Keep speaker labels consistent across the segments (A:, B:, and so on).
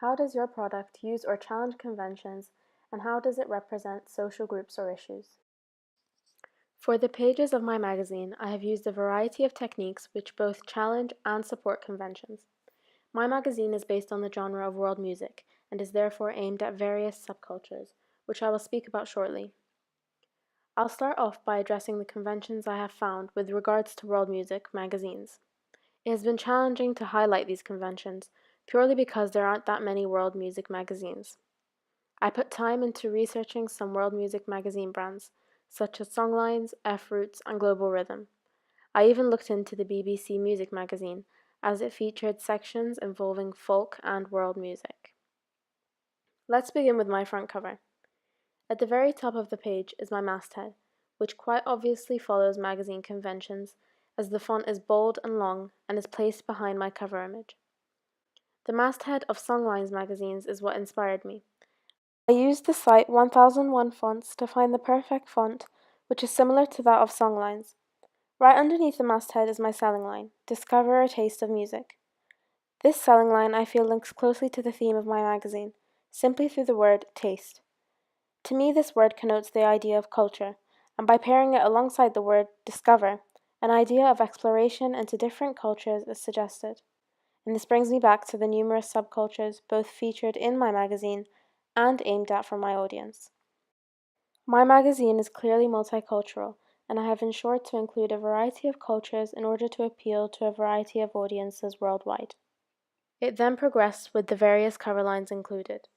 A: How does your product use or challenge conventions, and how does it represent social groups or issues? For the pages of my magazine, I have used a variety of techniques which both challenge and support conventions. My magazine is based on the genre of world music and is therefore aimed at various subcultures, which I will speak about shortly. I'll start off by addressing the conventions I have found with regards to world music magazines. It has been challenging to highlight these conventions, purely because there aren't that many world music magazines. I put time into researching some world music magazine brands, such as Songlines, F Roots, and Global Rhythm. I even looked into the BBC Music magazine, as it featured sections involving folk and world music. Let's begin with my front cover. At the very top of the page is my masthead, which quite obviously follows magazine conventions, as the font is bold and long and is placed behind my cover image. The masthead of Songlines magazines is what inspired me. I used the site 1001 Fonts to find the perfect font, which is similar to that of Songlines. Right underneath the masthead is my selling line, Discover a Taste of Music. This selling line I feel links closely to the theme of my magazine, simply through the word taste. To me, this word connotes the idea of culture, and by pairing it alongside the word discover, an idea of exploration into different cultures is suggested. And this brings me back to the numerous subcultures both featured in my magazine and aimed at for my audience. My magazine is clearly multicultural, and I have ensured to include a variety of cultures in order to appeal to a variety of audiences worldwide. It then progressed with the various cover lines included.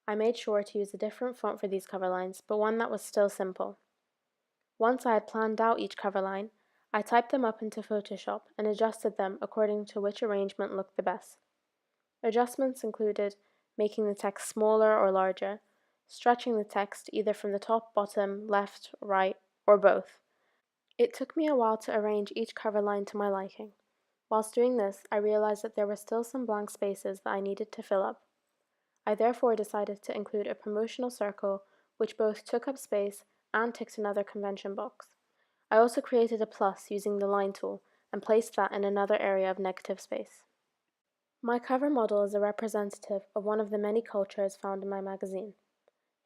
A: I made sure to use a different font for these cover lines, but one that was still simple. Once I had planned out each cover line, I typed them up into Photoshop and adjusted them according to which arrangement looked the best. Adjustments included making the text smaller or larger, stretching the text either from the top, bottom, left, right, or both. It took me a while to arrange each cover line to my liking. Whilst doing this, I realized that there were still some blank spaces that I needed to fill up. I therefore decided to include a promotional circle which both took up space and ticked another convention box. I also created a plus using the line tool and placed that in another area of negative space. My cover model is a representative of one of the many cultures found in my magazine.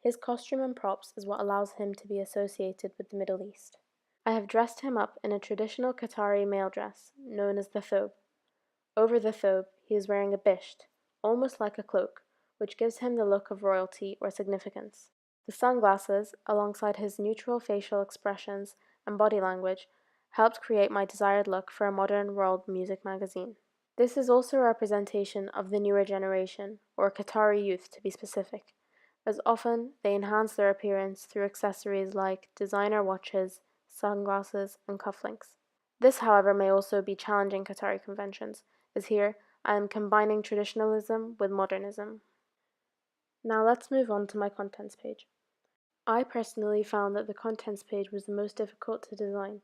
A: His costume and props is what allows him to be associated with the Middle East. I have dressed him up in a traditional Qatari male dress, known as the thobe. Over the thobe, he is wearing a bisht, almost like a cloak, which gives him the look of royalty or significance. The sunglasses, alongside his neutral facial expressions and body language, helped create my desired look for a modern world music magazine. This is also a representation of the newer generation, or Qatari youth to be specific, as often they enhance their appearance through accessories like designer watches, sunglasses, and cufflinks. This, however, may also be challenging Qatari conventions, as here I am combining traditionalism with modernism. Now let's move on to my contents page. I personally found that the contents page was the most difficult to design,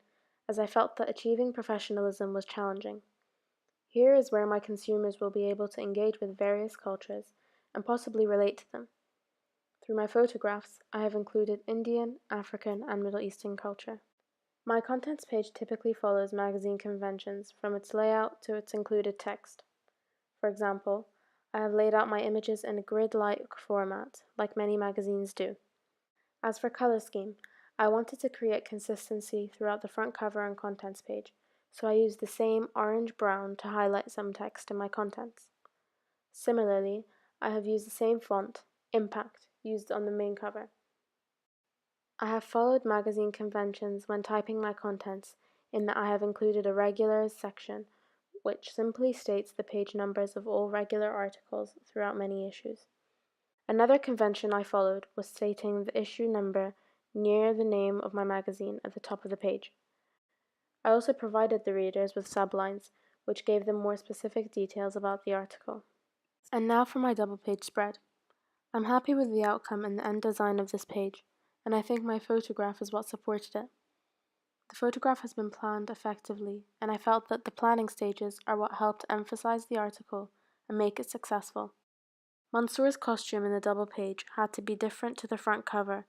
A: as I felt that achieving professionalism was challenging. Here is where my consumers will be able to engage with various cultures and possibly relate to them. Through my photographs, I have included Indian, African, and Middle Eastern culture. My contents page typically follows magazine conventions from its layout to its included text. For example, I have laid out my images in a grid-like format, like many magazines do. As for color scheme, I wanted to create consistency throughout the front cover and contents page, so I used the same orange-brown to highlight some text in my contents. Similarly, I have used the same font, Impact, used on the main cover. I have followed magazine conventions when typing my contents in that I have included a regulars section, which simply states the page numbers of all regular articles throughout many issues. Another convention I followed was stating the issue number near the name of my magazine at the top of the page. I also provided the readers with sublines, which gave them more specific details about the article. And now for my double page spread. I'm happy with the outcome and the end design of this page, and I think my photograph is what supported it. The photograph has been planned effectively, and I felt that the planning stages are what helped emphasize the article and make it successful. Mansour's costume in the double page had to be different to the front cover,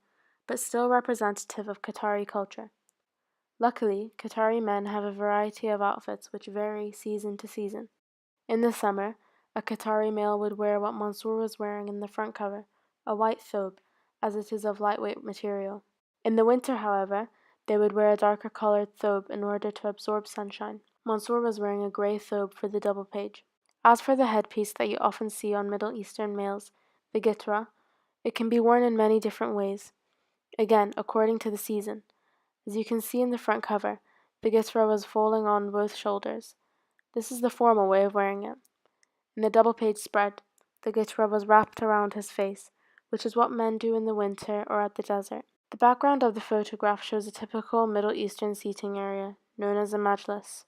A: but still representative of Qatari culture. Luckily, Qatari men have a variety of outfits which vary season to season. In the summer, A Qatari male would wear what Mansour was wearing in the front cover, a white thobe, as it is of lightweight material. In the winter, however, they would wear a darker colored thobe in order to absorb sunshine. Mansour was wearing a grey thobe for the double page. As for the headpiece that you often see on Middle Eastern males, the gitra, it can be worn in many different ways, again according to the season. As you can see in the front cover, the gitra was falling on both shoulders. This is the formal way of wearing it. In the double page spread, the gitra was wrapped around his face, which is what men do in the winter or at the desert. The background of the photograph shows a typical Middle Eastern seating area, known as a majlis.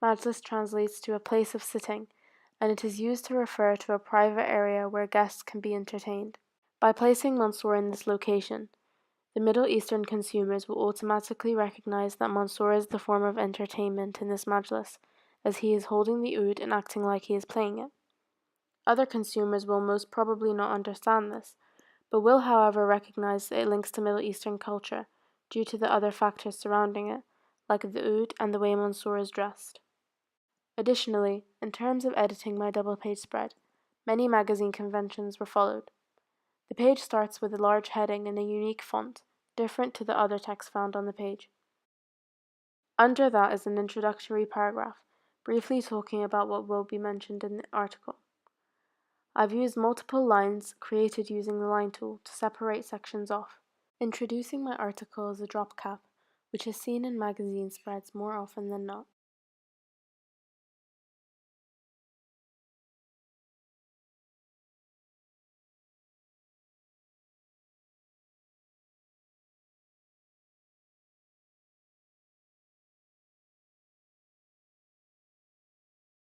A: Majlis translates to a place of sitting, and it is used to refer to a private area where guests can be entertained. By placing Mansour in this location, the Middle Eastern consumers will automatically recognize that Mansour is the form of entertainment in this majlis, as he is holding the oud and acting like he is playing it. Other consumers will most probably not understand this, but will however recognize that it links to Middle Eastern culture due to the other factors surrounding it, like the oud and the way Mansour is dressed. Additionally, in terms of editing my double page spread, many magazine conventions were followed. The page starts with a large heading in a unique font, different to the other text found on the page. Under that is an introductory paragraph, briefly talking about what will be mentioned in the article. I've used multiple lines created using the line tool to separate sections off. Introducing my article is a drop cap, which is seen in magazine spreads more often than not.